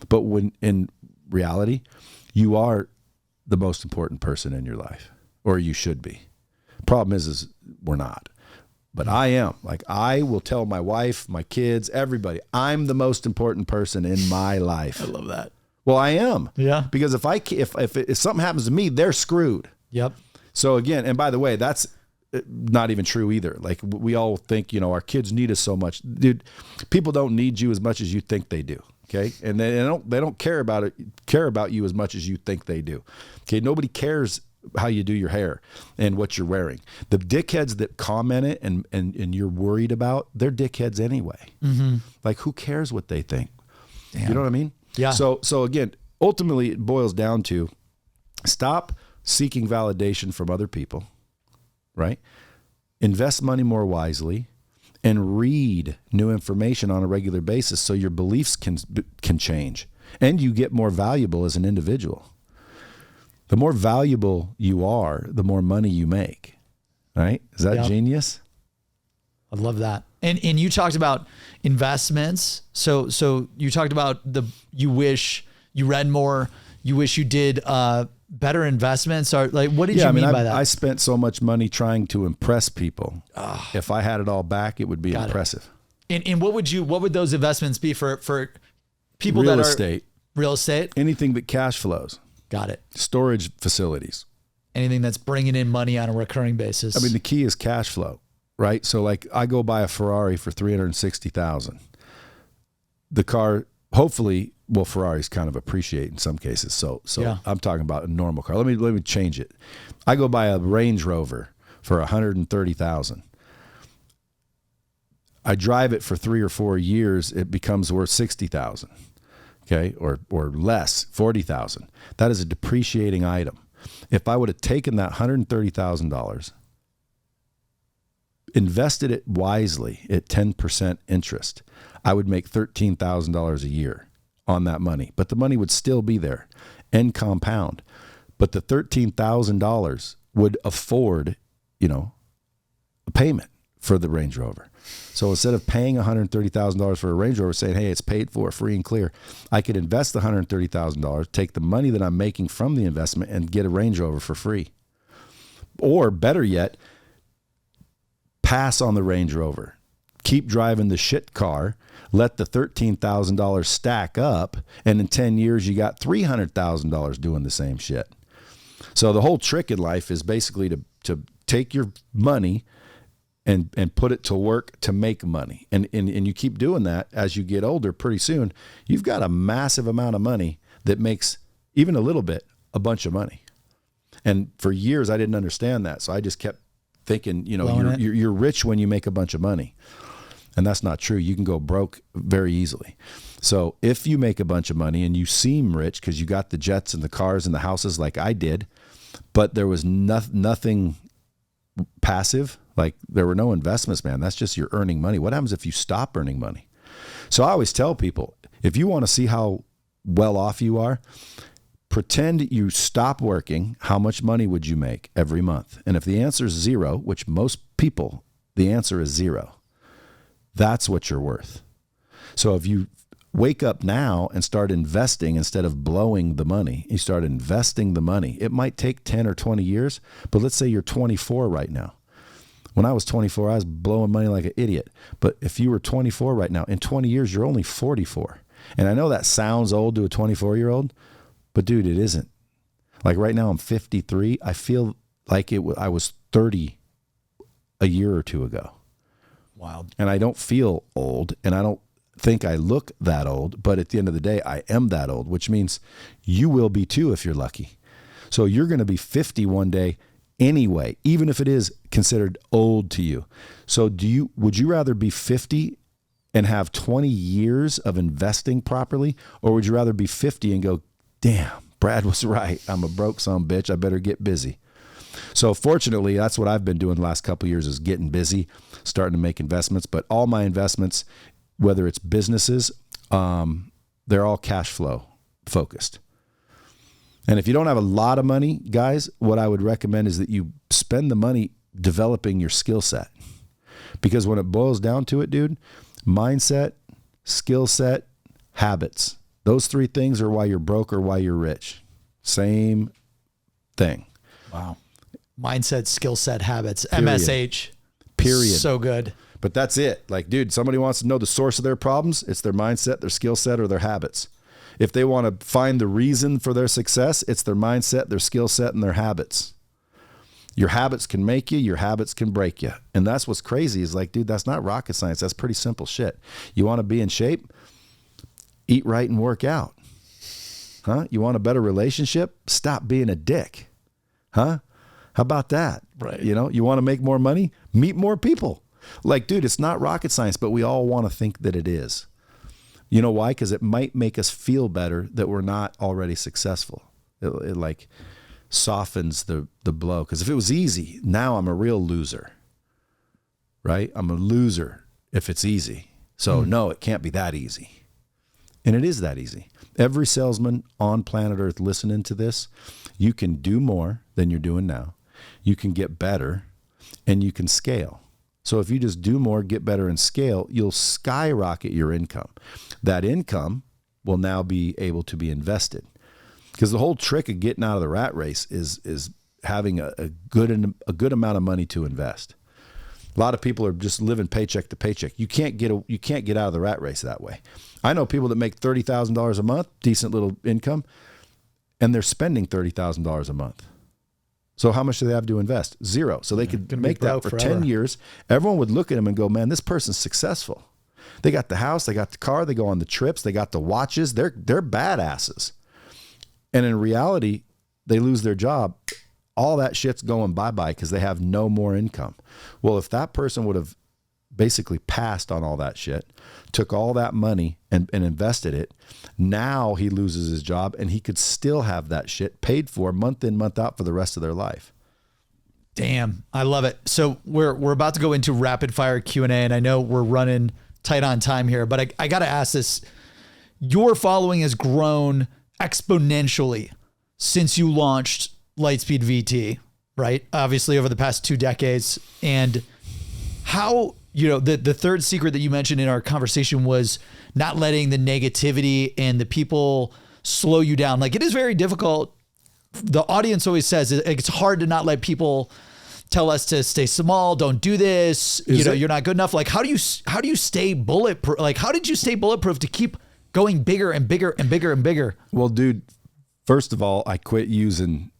But when in reality, you are the most important person in your life, or you should be. Problem is we're not. But I am. Like, I will tell my wife, my kids, everybody, I'm the most important person in my life. I love that. Well, I am. Yeah. Because if something happens to me, they're screwed. Yep. So again, and by the way, that's not even true either. Like, we all think, our kids need us so much. Dude, people don't need you as much as you think they do. Okay. And they don't care about you as much as you think they do. Okay. Nobody cares how you do your hair and what you're wearing. The dickheads that comment it and you're worried about, they're dickheads anyway. Mm-hmm. Like, who cares what they think? Damn. You know what I mean? Yeah. So again, ultimately it boils down to stop seeking validation from other people, right? Invest money more wisely and read new information on a regular basis so your beliefs can change and you get more valuable as an individual. The more valuable you are, the more money you make, right? Is that genius? I love that. And you talked about investments. So you talked about you wish you read more, you wish you did better investments. Or like, what did you mean by that? I spent so much money trying to impress people. If I had it all back, it would be impressive. And what would those investments be for people real estate, real estate? anything that cash flows. Got it. Storage facilities, Anything that's bringing in money on a recurring basis. I mean, the key is cash flow, right? So like I go buy a Ferrari for $360,000. The car, hopefully, well, Ferraris kind of appreciate in some cases. So yeah. I'm talking about a normal car. Let me change it. I go buy a Range Rover for $130,000. I drive it for 3 or 4 years, it becomes worth $60,000. Okay, or less, $40,000. That is a depreciating item. If I would have taken that $130,000, invested it wisely at 10% interest, I would make $13,000 a year on that money. But the money would still be there and compound. But the $13,000 would afford, a payment for the Range Rover. So instead of paying $130,000 for a Range Rover, saying, hey, it's paid for, free and clear, I could invest the $130,000, take the money that I'm making from the investment and get a Range Rover for free. Or better yet, pass on the Range Rover. Keep driving the shit car, let the $13,000 stack up, and in 10 years you got $300,000 doing the same shit. So the whole trick in life is basically to take your money and put it to work to make money. And you keep doing that as you get older. Pretty soon, you've got a massive amount of money that makes, even a little bit, a bunch of money. And for years, I didn't understand that. So I just kept thinking, you're rich when you make a bunch of money. And that's not true. You can go broke very easily. So if you make a bunch of money and you seem rich because you got the jets and the cars and the houses like I did, but there was nothing passive, like there were no investments, man. That's just you're earning money. What happens if you stop earning money? So I always tell people, if you want to see how well off you are, pretend you stop working. How much money would you make every month? And if the answer is 0, which most people, the answer is 0, that's what you're worth. So if you wake up now and start investing instead of blowing the money, you start investing the money. It might take 10 or 20 years, but let's say you're 24 right now. When I was 24, I was blowing money like an idiot. But if you were 24 right now, in 20 years, you're only 44. And I know that sounds old to a 24-year-old, but dude, it isn't. Like right now, I'm 53. I feel like I was 30 a year or two ago. Wow. And I don't feel old, and I don't think I look that old, but at the end of the day, I am that old, which means you will be too if you're lucky. So you're going to be 50 one day anyway, even if it is considered old to you. So would you rather be 50 and have 20 years of investing properly, or would you rather be 50 and go, damn, Brad was right. I'm a broke son of a bitch. I better get busy. So fortunately, that's what I've been doing the last couple of years, is getting busy, starting to make investments. But all my investments, whether it's businesses, they're all cash flow focused. And if you don't have a lot of money, guys, what I would recommend is that you spend the money developing your skill set. Because when it boils down to it, dude, mindset, skill set, habits, those 3 things are why you're broke or why you're rich. Same thing. Wow. Mindset, skill set, habits, Period. MSH. Period. So good. But that's it. Like, dude, somebody wants to know the source of their problems. It's their mindset, their skill set, or their habits. If they want to find the reason for their success, it's their mindset, their skill set, and their habits. Your habits can make you, your habits can break you. And that's what's crazy is like, dude, that's not rocket science. That's pretty simple shit. You want to be in shape? Eat right and work out. Huh? You want a better relationship? Stop being a dick. Huh? How about that? Right. You want to make more money? Meet more people. Like, dude, it's not rocket science, but we all want to think that it is. You know why? Because it might make us feel better that we're not already successful. It like softens the blow. Because if it was easy, now I'm a real loser. Right? I'm a loser if it's easy. So no, it can't be that easy. And it is that easy. Every salesman on planet Earth listening to this, you can do more than you're doing now. You can get better, and you can scale. So if you just do more, get better, and scale, you'll skyrocket your income. That income will now be able to be invested. Because the whole trick of getting out of the rat race is having a good amount of money to invest. A lot of people are just living paycheck to paycheck. You can't get out of the rat race that way. I know people that make $30,000 a month, decent little income, and they're spending $30,000 a month. So how much do they have to invest? Zero. So they could make that for forever. 10 years. Everyone would look at him and go, man, this person's successful. They got the house, they got the car, they go on the trips, they got the watches. They're badasses. And in reality, they lose their job. All that shit's going bye-bye because they have no more income. Well, if that person would have basically passed on all that shit, took all that money and invested it, now he loses his job and he could still have that shit paid for month in, month out for the rest of their life. Damn, I love it. So we're about to go into rapid fire Q&A, and I know we're running tight on time here, but I got to ask this. Your following has grown exponentially since you launched Lightspeed VT, right? Obviously over the past 2 decades. And how, the third secret that you mentioned in our conversation was not letting the negativity and the people slow you down. Like, it is very difficult. The audience always says it's hard to not let people tell us to stay small. Don't do this. You're not good enough. Like, how do you stay bulletproof? Like, how did you stay bulletproof to keep going bigger and bigger and bigger and bigger? Well, dude, first of all, I quit using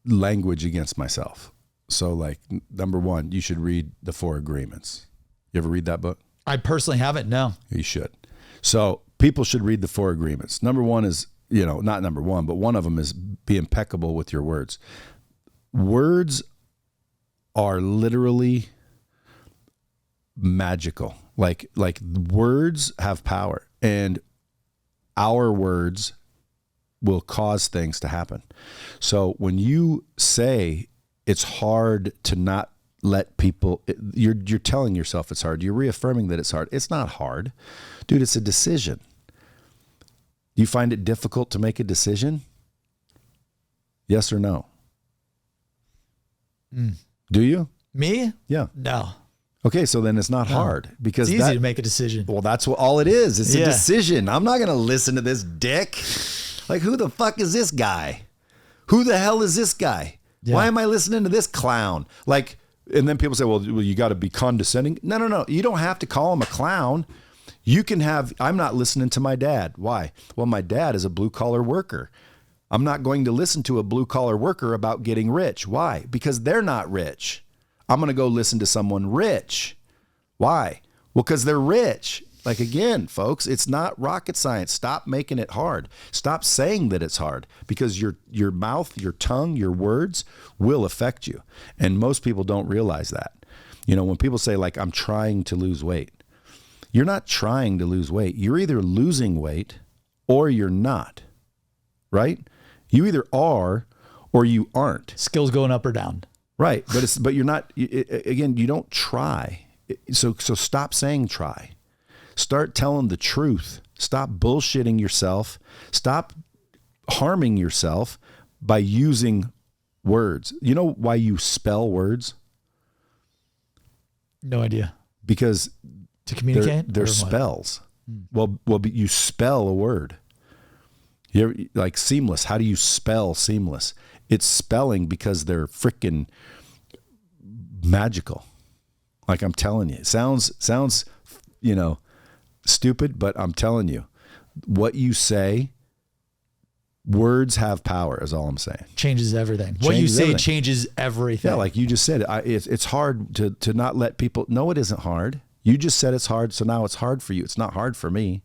language against myself. So like, number one, you should read the 4 Agreements. You ever read that book? I personally haven't. No. You should. So people should read the 4 Agreements. Number one is, not number one, but one of them is be impeccable with your words. Words are literally magical. Like words have power, and our words will cause things to happen. So when you say it's hard to not let people, you're telling yourself it's hard. You're reaffirming that it's hard. It's not hard, dude. It's a decision. Do you find it difficult to make a decision? Yes or no? Do you? Me? Yeah. No. Okay, so then it's not hard because it's easy to make a decision. Well, that's what all it is. It's a decision. I'm not going to listen to this dick. Like, who the fuck is this guy? Who the hell is this guy? Yeah. Why am I listening to this clown? Like, and then people say, well, you got to be condescending. No. You don't have to call him a clown. You can have, I'm not listening to my dad. Why? Well, my dad is a blue collar worker. I'm not going to listen to a blue collar worker about getting rich. Why? Because they're not rich. I'm going to go listen to someone rich. Why? Well, because they're rich. Like, again, folks, it's not rocket science. Stop making it hard. Stop saying that it's hard, because your mouth, your tongue, your words will affect you. And most people don't realize that. When people say, like, I'm trying to lose weight, you're not trying to lose weight. You're either losing weight or you're not, right? You either are or you aren't. Skills going up or down. Right. But you're not, again, you don't try. So stop saying try. Start telling the truth. Stop bullshitting yourself. Stop harming yourself by using words. You know why you spell words? No idea. Because to communicate? They're spells. Well, you spell a word. You're like seamless. How do you spell seamless? It's spelling because they're freaking magical. Like, I'm telling you, it sounds, stupid, but I'm telling you, what you say, words have power, is all I'm saying. Changes everything. What you say changes everything. Yeah, like you just said, it's hard to not let people. No, it isn't hard. You just said it's hard, so now it's hard for you. It's not hard for me.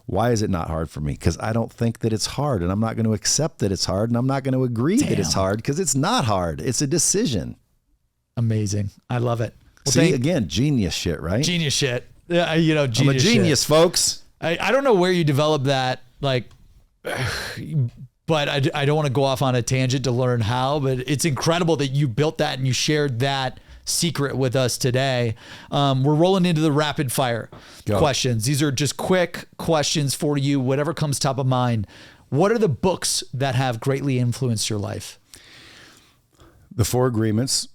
Why is it not hard for me? Because I don't think that it's hard, and I'm not going to accept that it's hard, and I'm not going to agree that it's hard, because it's not hard. It's a decision. Amazing. I love it. Well, see, again, genius shit, right? Genius shit. Genius I'm a genius, shit. Folks. I don't know where you developed that, like, but I don't want to go off on a tangent to learn how, but it's incredible that you built that and you shared that secret with us today. We're rolling into the rapid fire questions. These are just quick questions for you, whatever comes top of mind. What are the books that have greatly influenced your life? The 4 Agreements,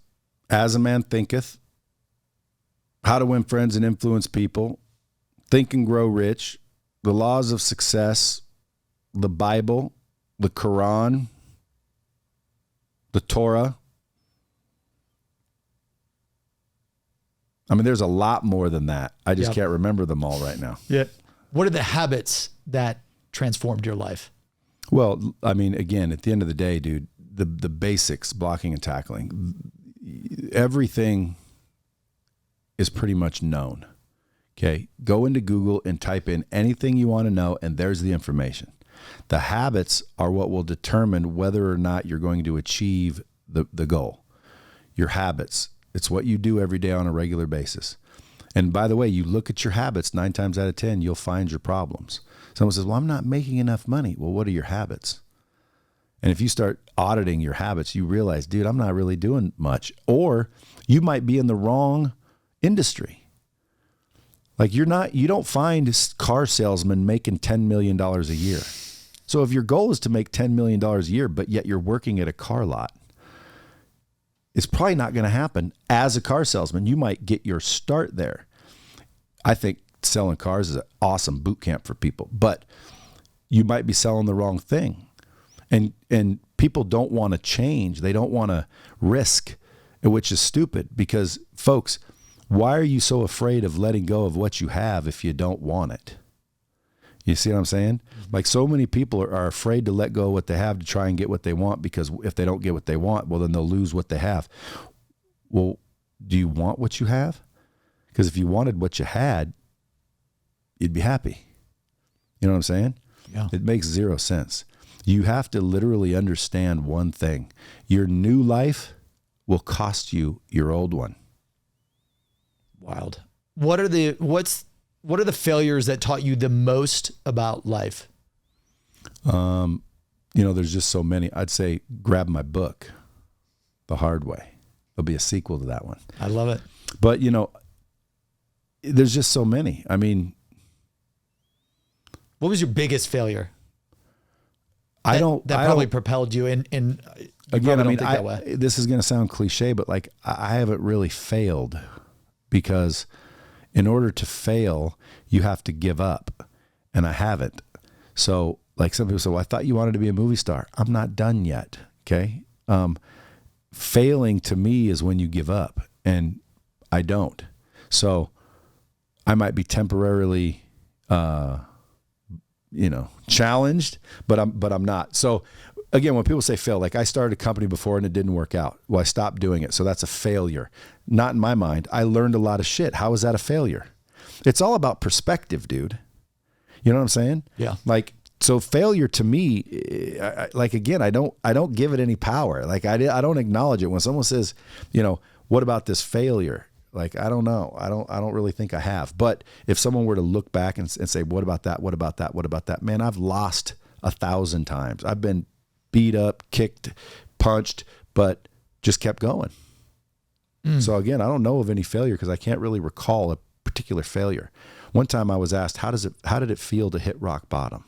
As a Man Thinketh, How to Win Friends and Influence People, Think and Grow Rich, The Laws of Success, the Bible, the Quran, the Torah. I mean, there's a lot more than that. I just can't remember them all right now. Yeah. What are the habits that transformed your life? Well, I mean, again, at the end of the day, dude, the basics, blocking and tackling. Everything is pretty much known. Okay. Go into Google and type in anything you want to know, and there's the information. The habits are what will determine whether or not you're going to achieve the goal. Your habits. It's what you do every day on a regular basis. And by the way, you look at your habits, 9 times out of 10, you'll find your problems. Someone says, well, I'm not making enough money. Well, what are your habits? And if you start auditing your habits, you realize, dude, I'm not really doing much. Or you might be in the wrong industry. Like you don't find car salesmen making $10 million a year. So if your goal is to make $10 million a year, but yet you're working at a car lot, it's probably not going to happen as a car salesman. You might get your start there. I think selling cars is an awesome boot camp for people, but you might be selling the wrong thing. And people don't want to change. They don't want to risk, which is stupid because, folks, why are you so afraid of letting go of what you have if you don't want it? You see what I'm saying? Like so many people are afraid to let go of what they have to try and get what they want, because if they don't get what they want, well, then they'll lose what they have. Well, do you want what you have? Because if you wanted what you had, you'd be happy. You know what I'm saying? Yeah. It makes zero sense. You have to literally understand one thing. Your new life will cost you your old one. Wild. What are the failures that taught you the most about life? There's just so many. I'd say grab my book, The Hard Way. There'll be a sequel to that one. I love it. But, there's just so many. I mean, what was your biggest failure? That probably propelled you in again, I mean, this is going to sound cliche, but like I haven't really failed, because in order to fail, you have to give up, and I haven't. So like some people say, well, I thought you wanted to be a movie star. I'm not done yet. Okay. Failing to me is when you give up, and I don't. So I might be temporarily, challenged, but I'm not. So again, when people say fail, like I started a company before and it didn't work out. Well, I stopped doing it. So that's a failure. Not in my mind. I learned a lot of shit. How is that a failure? It's all about perspective, dude. You know what I'm saying? Yeah. Like, so failure to me, I don't give it any power. Like I don't acknowledge it. When someone says, what about this failure? Like, I don't know. I don't really think I have. But if someone were to look back and say, what about that? What about that? What about that? Man, I've lost 1,000 times. I've been beat up, kicked, punched, but just kept going. So again, I don't know of any failure because I can't really recall a particular failure. One time I was asked, how did it feel to hit rock bottom?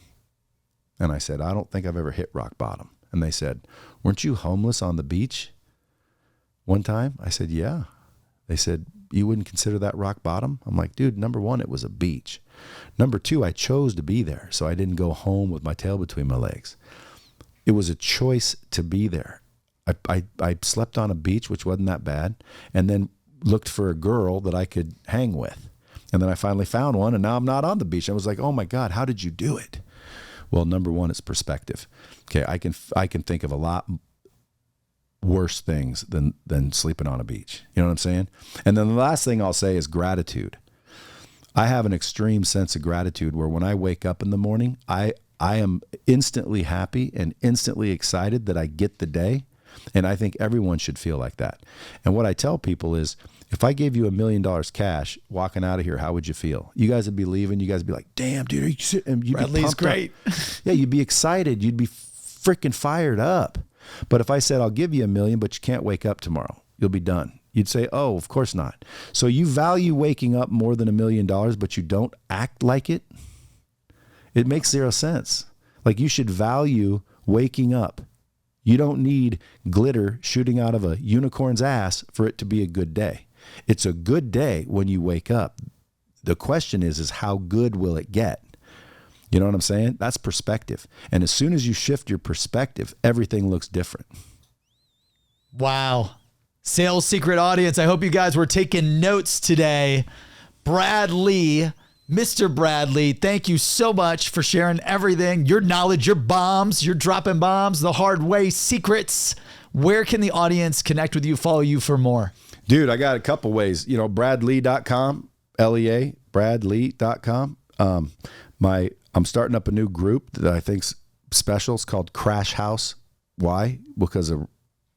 And I said, I don't think I've ever hit rock bottom. And they said, weren't you homeless on the beach one time? I said, yeah. They said, you wouldn't consider that rock bottom? I'm like, dude, number one, it was a beach. Number two, I chose to be there, so I didn't go home with my tail between my legs. It was a choice to be there. I slept on a beach, which wasn't that bad, and then looked for a girl that I could hang with. And then I finally found one, and now I'm not on the beach. I was like, oh my God, how did you do it? Well, number one, it's perspective. Okay, I can think of a lot worse things than sleeping on a beach. You know what I'm saying? And then the last thing I'll say is gratitude. I have an extreme sense of gratitude where when I wake up in the morning, I am instantly happy and instantly excited that I get the day. And I think everyone should feel like that. And what I tell people is, if I gave you $1 million cash walking out of here, how would you feel? You guys would be leaving. You guys would be like, damn, dude, are you sitting? Brad Lea's great. Yeah, you'd be excited. You'd be freaking fired up. But if I said, I'll give you $1 million, but you can't wake up tomorrow, you'll be done. You'd say, oh, of course not. So you value waking up more than $1 million, but you don't act like it. It makes zero sense. Like, you should value waking up. You don't need glitter shooting out of a unicorn's ass for it to be a good day. It's a good day when you wake up. The question is how good will it get? You know what I'm saying? That's perspective. And as soon as you shift your perspective, everything looks different. Wow. Sales Secret audience, I hope you guys were taking notes today. Brad Lea, Mr. Brad Lea, thank you so much for sharing everything, your knowledge, your bombs, you're dropping bombs, the hard way, secrets. Where can the audience connect with you, follow you for more? Dude, I got a couple ways. Bradlea.com, Lea, bradlea.com. I'm starting up a new group that I think's special. It's called Crash House. Why? Because a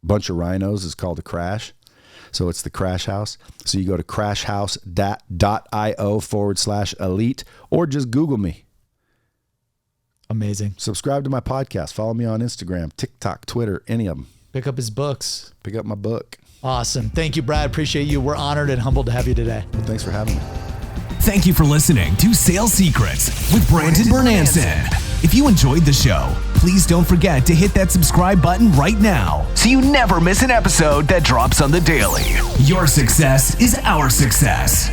bunch of rhinos is called a crash. So it's the Crash House. So you go to crashhouse.io/elite or just Google me. Amazing. Subscribe to my podcast. Follow me on Instagram, TikTok, Twitter, any of them. Pick up his books. Pick up my book. Awesome. Thank you, Brad. Appreciate you. We're honored and humbled to have you today. Well, thanks for having me. Thank you for listening to Sales Secrets with Brandon Bornancin. If you enjoyed the show, please don't forget to hit that subscribe button right now so you never miss an episode that drops on the daily. Your success is our success.